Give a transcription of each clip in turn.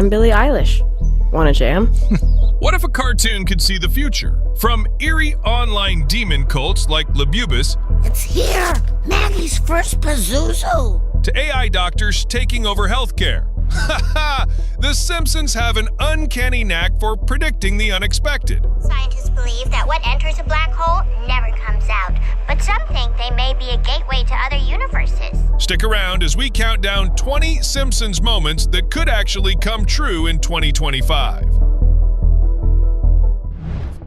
I'm Billie Eilish. Wanna jam? What if a cartoon could see the future? From eerie online demon cults like Labubus It's here! Maggie's first Pazuzu! to AI doctors taking over healthcare. Haha! The Simpsons have an uncanny knack for predicting the unexpected. Scientists believe that what enters a black hole never comes out, but some think they may be a gateway to other universes. Stick around as we count down 20 Simpsons moments that could actually come true in 2025.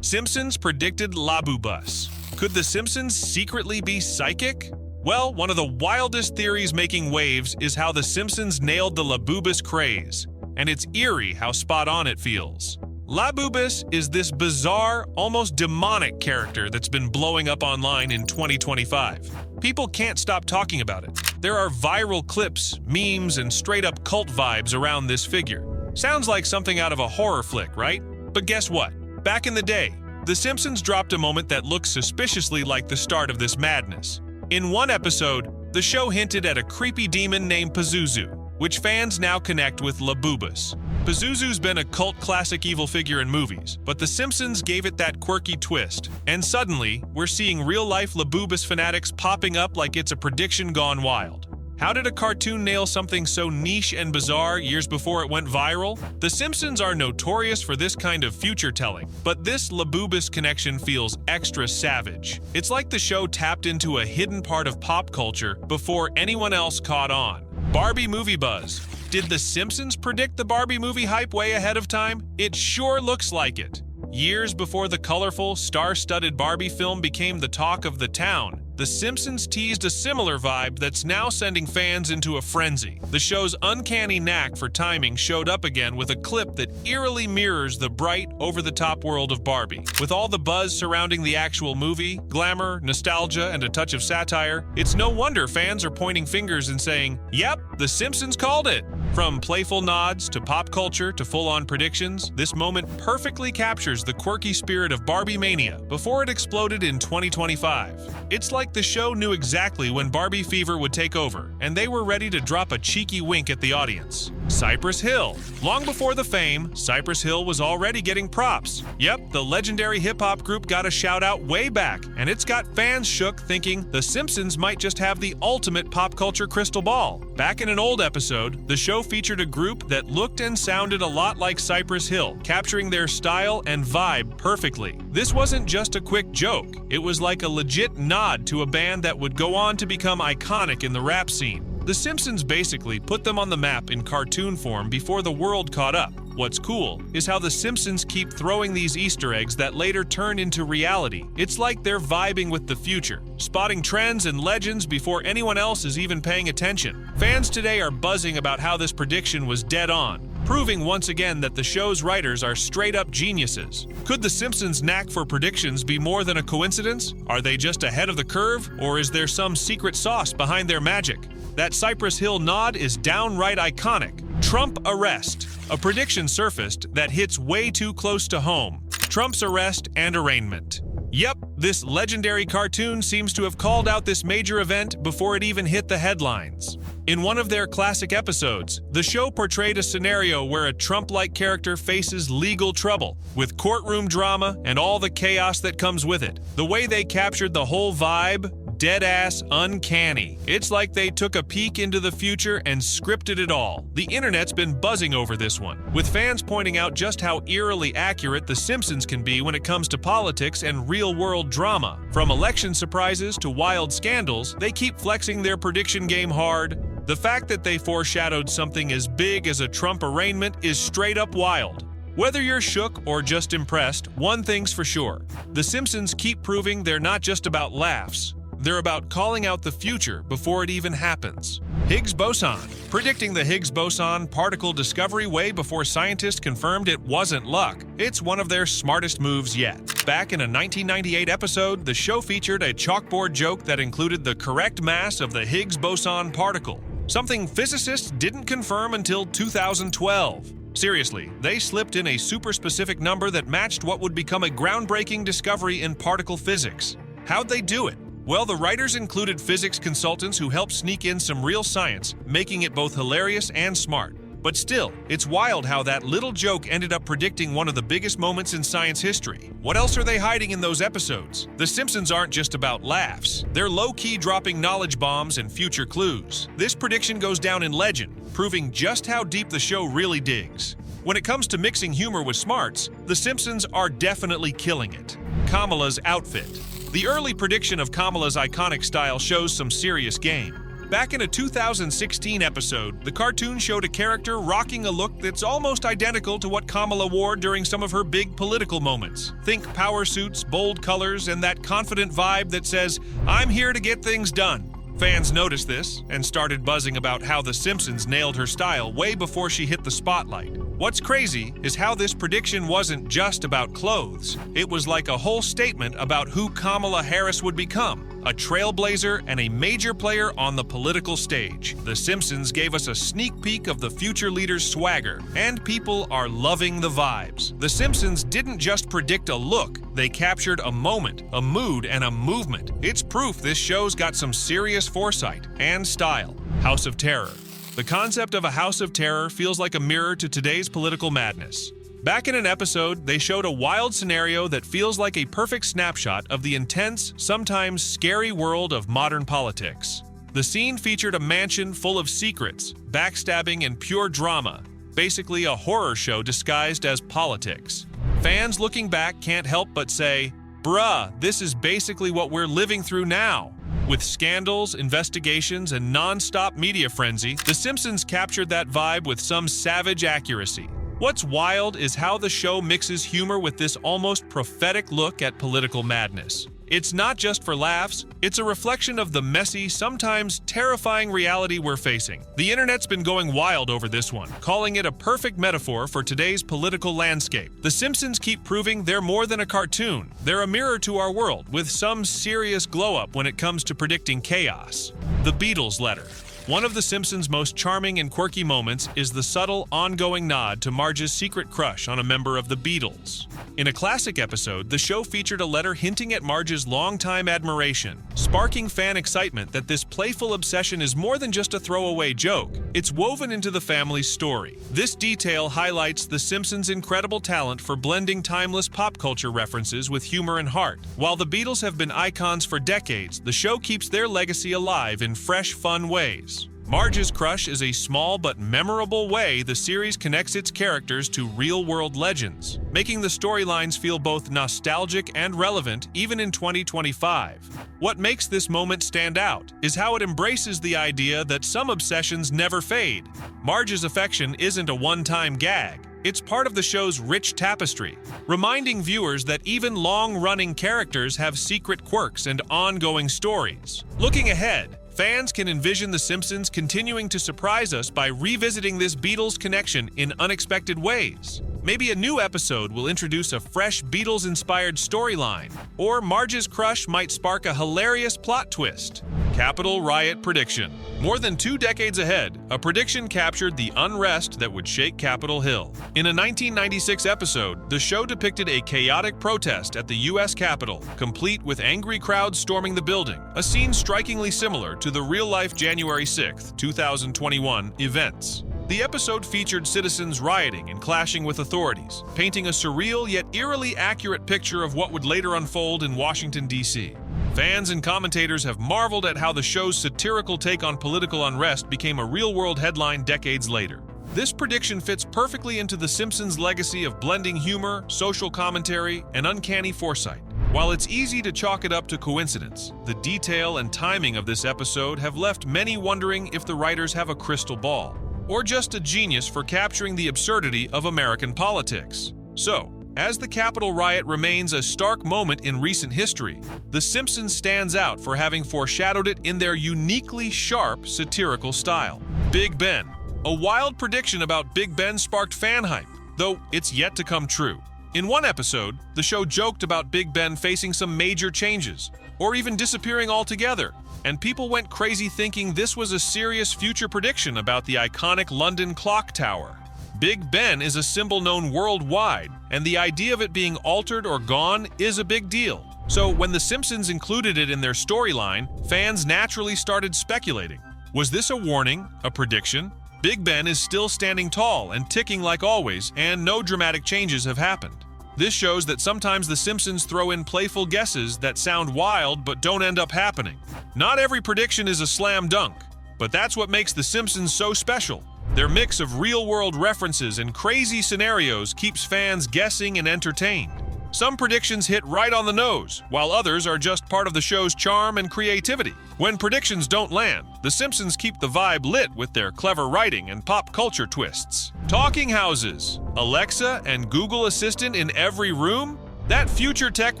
Simpsons predicted Labubus. Could the Simpsons secretly be psychic? Well, one of the wildest theories making waves is how the Simpsons nailed the Labubus craze, and it's eerie how spot on it feels. Labubus is this bizarre, almost demonic character that's been blowing up online in 2025. People can't stop talking about it. There are viral clips, memes, and straight-up cult vibes around this figure. Sounds like something out of a horror flick, right? But guess what? Back in the day, The Simpsons dropped a moment that looks suspiciously like the start of this madness. In one episode, the show hinted at a creepy demon named Pazuzu, which fans now connect with Labubus. Pazuzu's been a cult classic evil figure in movies, but The Simpsons gave it that quirky twist, and suddenly, we're seeing real-life Labubus fanatics popping up like it's a prediction gone wild. How did a cartoon nail something so niche and bizarre years before it went viral? The Simpsons are notorious for this kind of future-telling, but this Labubus connection feels extra savage. It's like the show tapped into a hidden part of pop culture before anyone else caught on. Barbie movie buzz. Did The Simpsons predict the Barbie movie hype way ahead of time? It sure looks like it. Years before the colorful, star-studded Barbie film became the talk of the town, The Simpsons teased a similar vibe that's now sending fans into a frenzy. The show's uncanny knack for timing showed up again with a clip that eerily mirrors the bright, over-the-top world of Barbie. With all the buzz surrounding the actual movie, glamour, nostalgia, and a touch of satire, it's no wonder fans are pointing fingers and saying, "Yep, The Simpsons called it!" From playful nods to pop culture to full-on predictions, this moment perfectly captures the quirky spirit of Barbie mania before it exploded in 2025. It's like the show knew exactly when Barbie fever would take over, and they were ready to drop a cheeky wink at the audience. Cypress Hill. Long before the fame, Cypress Hill was already getting props. Yep, the legendary hip-hop group got a shout-out way back, and it's got fans shook thinking The Simpsons might just have the ultimate pop culture crystal ball. Back in an old episode, the show featured a group that looked and sounded a lot like Cypress Hill, capturing their style and vibe perfectly. This wasn't just a quick joke, it was like a legit nod to a band that would go on to become iconic in the rap scene. The Simpsons basically put them on the map in cartoon form before the world caught up. What's cool is how The Simpsons keep throwing these Easter eggs that later turn into reality. It's like they're vibing with the future, spotting trends and legends before anyone else is even paying attention. Fans today are buzzing about how this prediction was dead on, proving once again that the show's writers are straight-up geniuses. Could The Simpsons' knack for predictions be more than a coincidence? Are they just ahead of the curve, or is there some secret sauce behind their magic? That Cypress Hill nod is downright iconic. Trump arrest. A prediction surfaced that hits way too close to home. Trump's arrest and arraignment. Yep, this legendary cartoon seems to have called out this major event before it even hit the headlines. In one of their classic episodes, the show portrayed a scenario where a Trump-like character faces legal trouble, with courtroom drama and all the chaos that comes with it. The way they captured the whole vibe, dead-ass uncanny. It's like they took a peek into the future and scripted it all. The internet's been buzzing over this one, with fans pointing out just how eerily accurate The Simpsons can be when it comes to politics and real-world drama. From election surprises to wild scandals, they keep flexing their prediction game hard. The fact that they foreshadowed something as big as a Trump arraignment is straight up wild. Whether you're shook or just impressed, one thing's for sure. The Simpsons keep proving they're not just about laughs. They're about calling out the future before it even happens. Higgs boson. Predicting the Higgs boson particle discovery way before scientists confirmed it wasn't luck. It's one of their smartest moves yet. Back in a 1998 episode, the show featured a chalkboard joke that included the correct mass of the Higgs boson particle, something physicists didn't confirm until 2012. Seriously, they slipped in a super specific number that matched what would become a groundbreaking discovery in particle physics. How'd they do it? Well, the writers included physics consultants who helped sneak in some real science, making it both hilarious and smart. But still, it's wild how that little joke ended up predicting one of the biggest moments in science history. What else are they hiding in those episodes? The Simpsons aren't just about laughs. They're low-key dropping knowledge bombs and future clues. This prediction goes down in legend, proving just how deep the show really digs. When it comes to mixing humor with smarts, The Simpsons are definitely killing it. Kamala's outfit. The early prediction of Kamala's iconic style shows some serious game. Back in a 2016 episode, the cartoon showed a character rocking a look that's almost identical to what Kamala wore during some of her big political moments. Think power suits, bold colors, and that confident vibe that says, "I'm here to get things done." Fans noticed this and started buzzing about how The Simpsons nailed her style way before she hit the spotlight. What's crazy is how this prediction wasn't just about clothes. It was like a whole statement about who Kamala Harris would become, a trailblazer and a major player on the political stage. The Simpsons gave us a sneak peek of the future leader's swagger, and people are loving the vibes. The Simpsons didn't just predict a look, they captured a moment, a mood, and a movement. It's proof this show's got some serious foresight and style. House of Terror. The concept of a house of terror feels like a mirror to today's political madness. Back in an episode, they showed a wild scenario that feels like a perfect snapshot of the intense, sometimes scary world of modern politics. The scene featured a mansion full of secrets, backstabbing, and pure drama, basically a horror show disguised as politics. Fans looking back can't help but say, "Bruh, this is basically what we're living through now." With scandals, investigations, and non-stop media frenzy, The Simpsons captured that vibe with some savage accuracy. What's wild is how the show mixes humor with this almost prophetic look at political madness. It's not just for laughs, it's a reflection of the messy, sometimes terrifying reality we're facing. The internet's been going wild over this one, calling it a perfect metaphor for today's political landscape. The Simpsons keep proving they're more than a cartoon. They're a mirror to our world, with some serious glow-up when it comes to predicting chaos. The Beatles letter. One of The Simpsons' most charming and quirky moments is the subtle, ongoing nod to Marge's secret crush on a member of the Beatles. In a classic episode, the show featured a letter hinting at Marge's longtime admiration, sparking fan excitement that this playful obsession is more than just a throwaway joke. It's woven into the family's story. This detail highlights The Simpsons' incredible talent for blending timeless pop culture references with humor and heart. While the Beatles have been icons for decades, the show keeps their legacy alive in fresh, fun ways. Marge's crush is a small but memorable way the series connects its characters to real-world legends, making the storylines feel both nostalgic and relevant even in 2025. What makes this moment stand out is how it embraces the idea that some obsessions never fade. Marge's affection isn't a one-time gag. It's part of the show's rich tapestry, reminding viewers that even long-running characters have secret quirks and ongoing stories. Looking ahead, fans can envision The Simpsons continuing to surprise us by revisiting this Beatles connection in unexpected ways. Maybe a new episode will introduce a fresh Beatles-inspired storyline, or Marge's crush might spark a hilarious plot twist. Capitol Riot Prediction. More than 2 decades ahead, a prediction captured the unrest that would shake Capitol Hill. In a 1996 episode, the show depicted a chaotic protest at the U.S. Capitol, complete with angry crowds storming the building, a scene strikingly similar to the real-life January 6, 2021 events. The episode featured citizens rioting and clashing with authorities, painting a surreal yet eerily accurate picture of what would later unfold in Washington, D.C. Fans and commentators have marveled at how the show's satirical take on political unrest became a real-world headline decades later. This prediction fits perfectly into The Simpsons' legacy of blending humor, social commentary, and uncanny foresight. While it's easy to chalk it up to coincidence, the detail and timing of this episode have left many wondering if the writers have a crystal ball, or just a genius for capturing the absurdity of American politics. So, as the Capitol riot remains a stark moment in recent history, The Simpsons stands out for having foreshadowed it in their uniquely sharp, satirical style. Big Ben. A wild prediction about Big Ben sparked fan hype, though it's yet to come true. In one episode, the show joked about Big Ben facing some major changes, or even disappearing altogether, and people went crazy thinking this was a serious future prediction about the iconic London clock tower. Big Ben is a symbol known worldwide, and the idea of it being altered or gone is a big deal. So when The Simpsons included it in their storyline, fans naturally started speculating. Was this a warning, a prediction? Big Ben is still standing tall and ticking like always, and no dramatic changes have happened. This shows that sometimes The Simpsons throw in playful guesses that sound wild but don't end up happening. Not every prediction is a slam dunk, but that's what makes The Simpsons so special. Their mix of real-world references and crazy scenarios keeps fans guessing and entertained. Some predictions hit right on the nose, while others are just part of the show's charm and creativity. When predictions don't land, The Simpsons keep the vibe lit with their clever writing and pop culture twists. Talking houses, Alexa and Google Assistant in every room? That future tech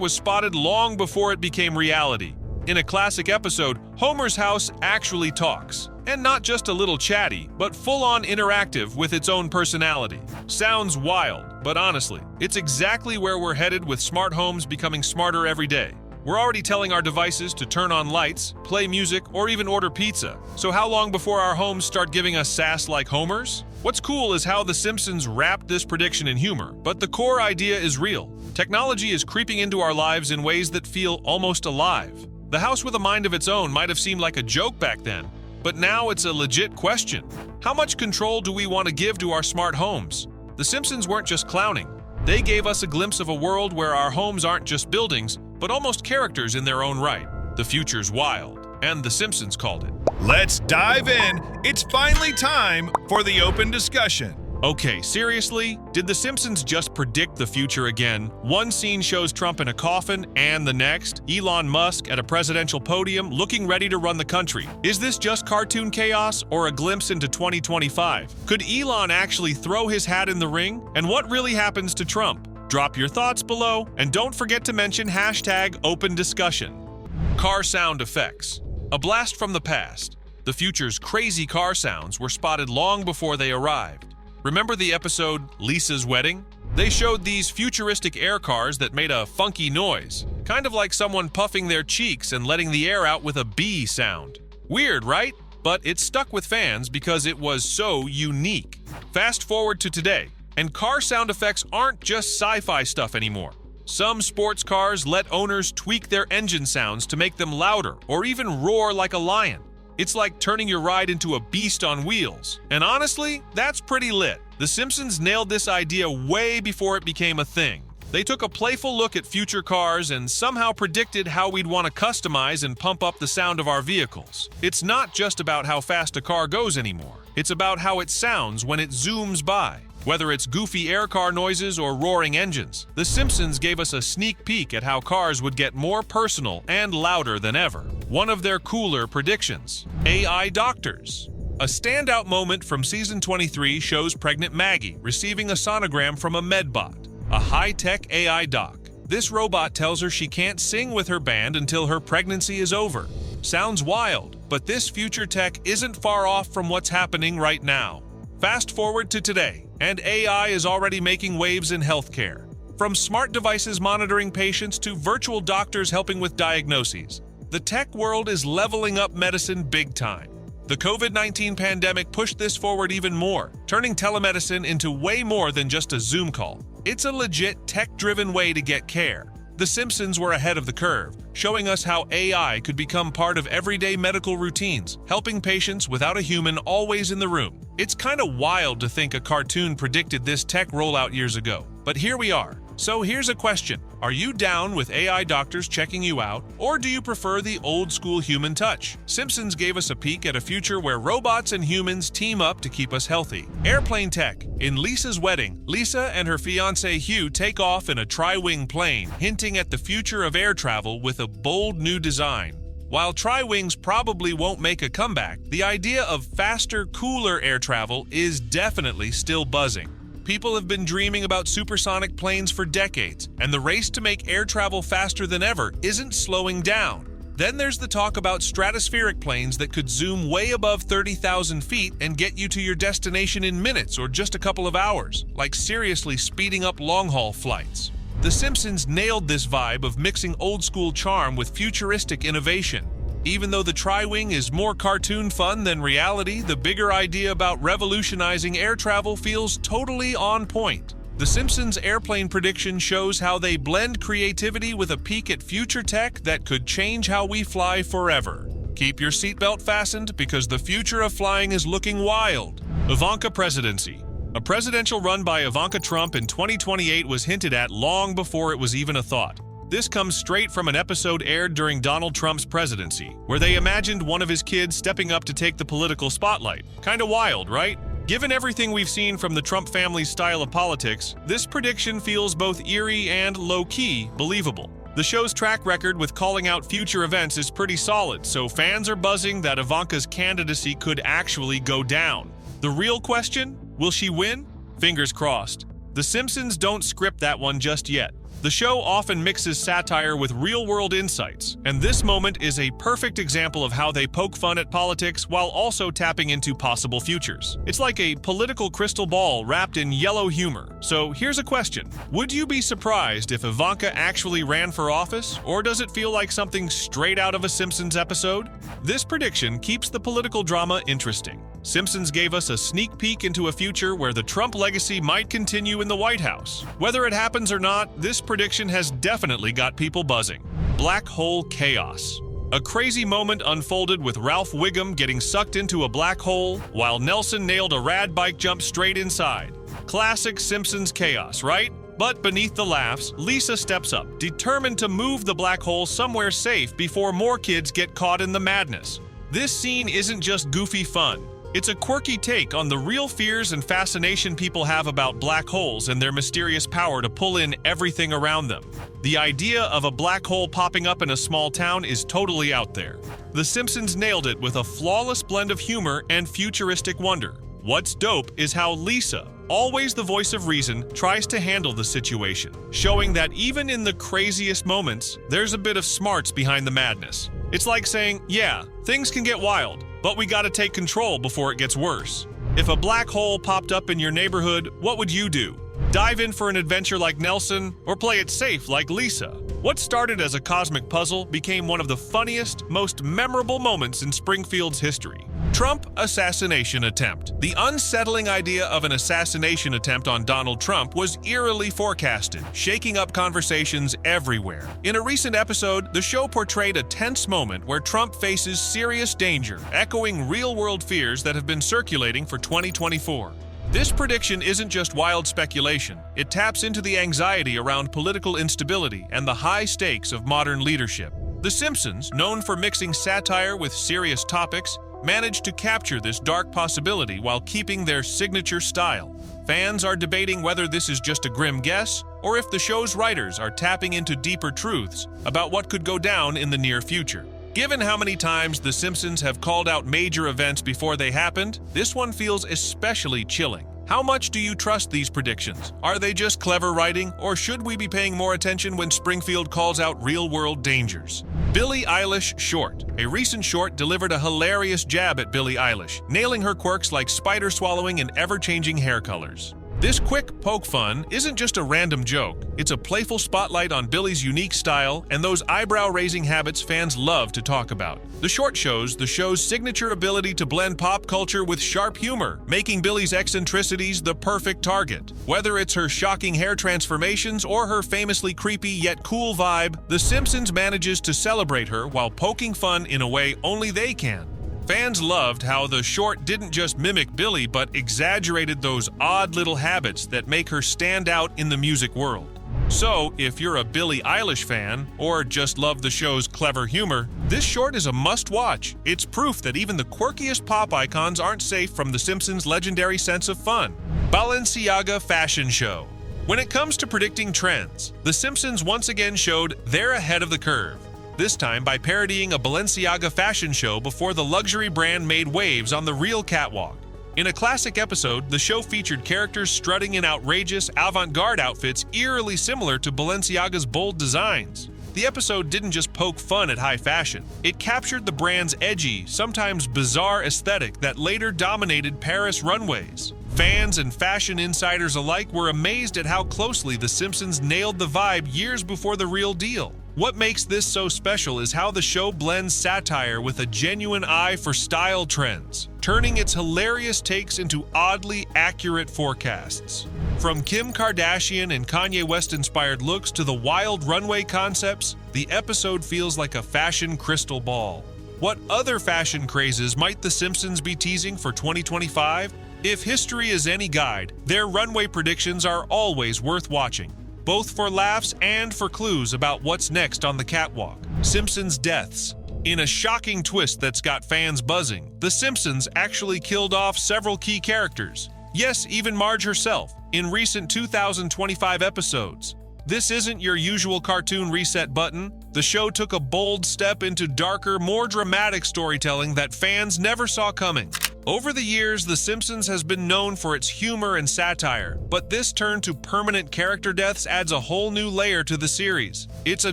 was spotted long before it became reality. In a classic episode, Homer's house actually talks. And not just a little chatty, but full-on interactive with its own personality. Sounds wild, but honestly, it's exactly where we're headed with smart homes becoming smarter every day. We're already telling our devices to turn on lights, play music, or even order pizza. So how long before our homes start giving us sass like Homer's? What's cool is how The Simpsons wrapped this prediction in humor, but the core idea is real. Technology is creeping into our lives in ways that feel almost alive. The house with a mind of its own might have seemed like a joke back then, but now it's a legit question. How much control do we want to give to our smart homes? The Simpsons weren't just clowning. They gave us a glimpse of a world where our homes aren't just buildings, but almost characters in their own right. The future's wild, and The Simpsons called it. Let's dive in. It's finally time for the open discussion. Okay, seriously? Did The Simpsons just predict the future again? One scene shows Trump in a coffin, and the next, Elon Musk at a presidential podium looking ready to run the country. Is this just cartoon chaos or a glimpse into 2025? Could Elon actually throw his hat in the ring? And what really happens to Trump? Drop your thoughts below, and don't forget to mention #OpenDiscussion. Car sound effects. A blast from the past. The future's crazy car sounds were spotted long before they arrived. Remember the episode Lisa's Wedding? They showed these futuristic air cars that made a funky noise, kind of like someone puffing their cheeks and letting the air out with a bee sound. Weird, right? But it stuck with fans because it was so unique. Fast forward to today, and car sound effects aren't just sci-fi stuff anymore. Some sports cars let owners tweak their engine sounds to make them louder or even roar like a lion. It's like turning your ride into a beast on wheels. And honestly, that's pretty lit. The Simpsons nailed this idea way before it became a thing. They took a playful look at future cars and somehow predicted how we'd want to customize and pump up the sound of our vehicles. It's not just about how fast a car goes anymore. It's about how it sounds when it zooms by. Whether it's goofy air car noises or roaring engines, The Simpsons gave us a sneak peek at how cars would get more personal and louder than ever. One of their cooler predictions: AI doctors. A standout moment from season 23 shows pregnant Maggie receiving a sonogram from a medbot, a high-tech AI doc. This robot tells her she can't sing with her band until her pregnancy is over. Sounds wild, but this future tech isn't far off from what's happening right now. Fast forward to today, and AI is already making waves in healthcare. From smart devices monitoring patients to virtual doctors helping with diagnoses, the tech world is leveling up medicine big time. The COVID-19 pandemic pushed this forward even more, turning telemedicine into way more than just a Zoom call. It's a legit tech-driven way to get care. The Simpsons were ahead of the curve, showing us how AI could become part of everyday medical routines, helping patients without a human always in the room. It's kind of wild to think a cartoon predicted this tech rollout years ago, but here we are. So here's a question. Are you down with AI doctors checking you out, or do you prefer the old-school human touch? Simpsons gave us a peek at a future where robots and humans team up to keep us healthy. Airplane tech. In Lisa's Wedding, Lisa and her fiancé Hugh take off in a tri-wing plane, hinting at the future of air travel with a bold new design. While tri-wings probably won't make a comeback, the idea of faster, cooler air travel is definitely still buzzing. People have been dreaming about supersonic planes for decades, and the race to make air travel faster than ever isn't slowing down. Then there's the talk about stratospheric planes that could zoom way above 30,000 feet and get you to your destination in minutes or just a couple of hours, like seriously speeding up long-haul flights. The Simpsons nailed this vibe of mixing old-school charm with futuristic innovation. Even though the tri-wing is more cartoon fun than reality, the bigger idea about revolutionizing air travel feels totally on point. The Simpsons' airplane prediction shows how they blend creativity with a peek at future tech that could change how we fly forever. Keep your seatbelt fastened because the future of flying is looking wild. Ivanka presidency. A presidential run by Ivanka Trump in 2028 was hinted at long before it was even a thought. This comes straight from an episode aired during Donald Trump's presidency, where they imagined one of his kids stepping up to take the political spotlight. Kinda wild, right? Given everything we've seen from the Trump family's style of politics, this prediction feels both eerie and low-key believable. The show's track record with calling out future events is pretty solid, so fans are buzzing that Ivanka's candidacy could actually go down. The real question? Will she win? Fingers crossed. The Simpsons don't script that one just yet. The show often mixes satire with real-world insights, and this moment is a perfect example of how they poke fun at politics while also tapping into possible futures. It's like a political crystal ball wrapped in yellow humor. So here's a question. Would you be surprised if Ivanka actually ran for office, or does it feel like something straight out of a Simpsons episode? This prediction keeps the political drama interesting. Simpsons gave us a sneak peek into a future where the Trump legacy might continue in the White House. Whether it happens or not, this prediction has definitely got people buzzing. Black hole chaos. A crazy moment unfolded with Ralph Wiggum getting sucked into a black hole, while Nelson nailed a rad bike jump straight inside. Classic Simpsons chaos, right? But beneath the laughs, Lisa steps up, determined to move the black hole somewhere safe before more kids get caught in the madness. This scene isn't just goofy fun. It's a quirky take on the real fears and fascination people have about black holes and their mysterious power to pull in everything around them. The idea of a black hole popping up in a small town is totally out there. The Simpsons nailed it with a flawless blend of humor and futuristic wonder. What's dope is how Lisa, always the voice of reason, tries to handle the situation, showing that even in the craziest moments, there's a bit of smarts behind the madness. It's like saying, yeah, things can get wild, but we gotta take control before it gets worse. If a black hole popped up in your neighborhood, what would you do? Dive in for an adventure like Nelson, or play it safe like Lisa? What started as a cosmic puzzle became one of the funniest, most memorable moments in Springfield's history. Trump assassination attempt. The unsettling idea of an assassination attempt on Donald Trump was eerily forecasted, shaking up conversations everywhere. In a recent episode, the show portrayed a tense moment where Trump faces serious danger, echoing real-world fears that have been circulating for 2024. This prediction isn't just wild speculation. It taps into the anxiety around political instability and the high stakes of modern leadership. The Simpsons, known for mixing satire with serious topics, managed to capture this dark possibility while keeping their signature style. Fans are debating whether this is just a grim guess or if the show's writers are tapping into deeper truths about what could go down in the near future. Given how many times The Simpsons have called out major events before they happened, this one feels especially chilling. How much do you trust these predictions? Are they just clever writing, or should we be paying more attention when Springfield calls out real-world dangers? Billie Eilish short. A recent short delivered a hilarious jab at Billie Eilish, nailing her quirks like spider swallowing and ever-changing hair colors. This quick poke fun isn't just a random joke. It's a playful spotlight on Billie's unique style and those eyebrow-raising habits fans love to talk about. The short shows the show's signature ability to blend pop culture with sharp humor, making Billie's eccentricities the perfect target. Whether it's her shocking hair transformations or her famously creepy yet cool vibe, The Simpsons manages to celebrate her while poking fun in a way only they can. Fans loved how the short didn't just mimic Billie but exaggerated those odd little habits that make her stand out in the music world. So, if you're a Billie Eilish fan, or just love the show's clever humor, this short is a must-watch. It's proof that even the quirkiest pop icons aren't safe from The Simpsons' legendary sense of fun. Balenciaga Fashion Show. When it comes to predicting trends, The Simpsons once again showed they're ahead of the curve. This time by parodying a Balenciaga fashion show before the luxury brand made waves on the real catwalk. In a classic episode, the show featured characters strutting in outrageous, avant-garde outfits eerily similar to Balenciaga's bold designs. The episode didn't just poke fun at high fashion. It captured the brand's edgy, sometimes bizarre aesthetic that later dominated Paris runways. Fans and fashion insiders alike were amazed at how closely The Simpsons nailed the vibe years before the real deal. What makes this so special is how the show blends satire with a genuine eye for style trends, turning its hilarious takes into oddly accurate forecasts. From Kim Kardashian and Kanye West-inspired looks to the wild runway concepts, the episode feels like a fashion crystal ball. What other fashion crazes might The Simpsons be teasing for 2025? If history is any guide, their runway predictions are always worth watching, both for laughs and for clues about what's next on the catwalk. Simpsons deaths. In a shocking twist that's got fans buzzing, The Simpsons actually killed off several key characters. Yes, even Marge herself, in recent 2025 episodes. This isn't your usual cartoon reset button. The show took a bold step into darker, more dramatic storytelling that fans never saw coming. Over the years, The Simpsons has been known for its humor and satire, but this turn to permanent character deaths adds a whole new layer to the series. It's a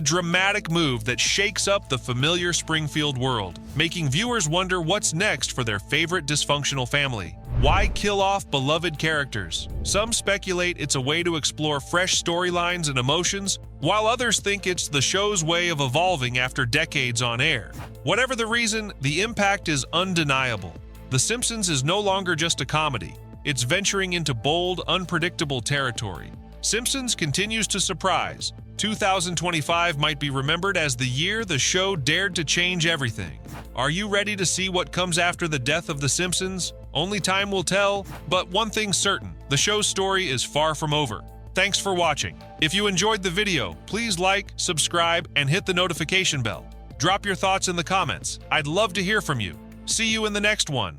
dramatic move that shakes up the familiar Springfield world, making viewers wonder what's next for their favorite dysfunctional family. Why kill off beloved characters? Some speculate it's a way to explore fresh storylines and emotions, while others think it's the show's way of evolving after decades on air. Whatever the reason, the impact is undeniable. The Simpsons is no longer just a comedy. It's venturing into bold, unpredictable territory. Simpsons continues to surprise. 2025 might be remembered as the year the show dared to change everything. Are you ready to see what comes after the death of The Simpsons? Only time will tell, but one thing's certain, the show's story is far from over. Thanks for watching. If you enjoyed the video, please like, subscribe, and hit the notification bell. Drop your thoughts in the comments. I'd love to hear from you. See you in the next one.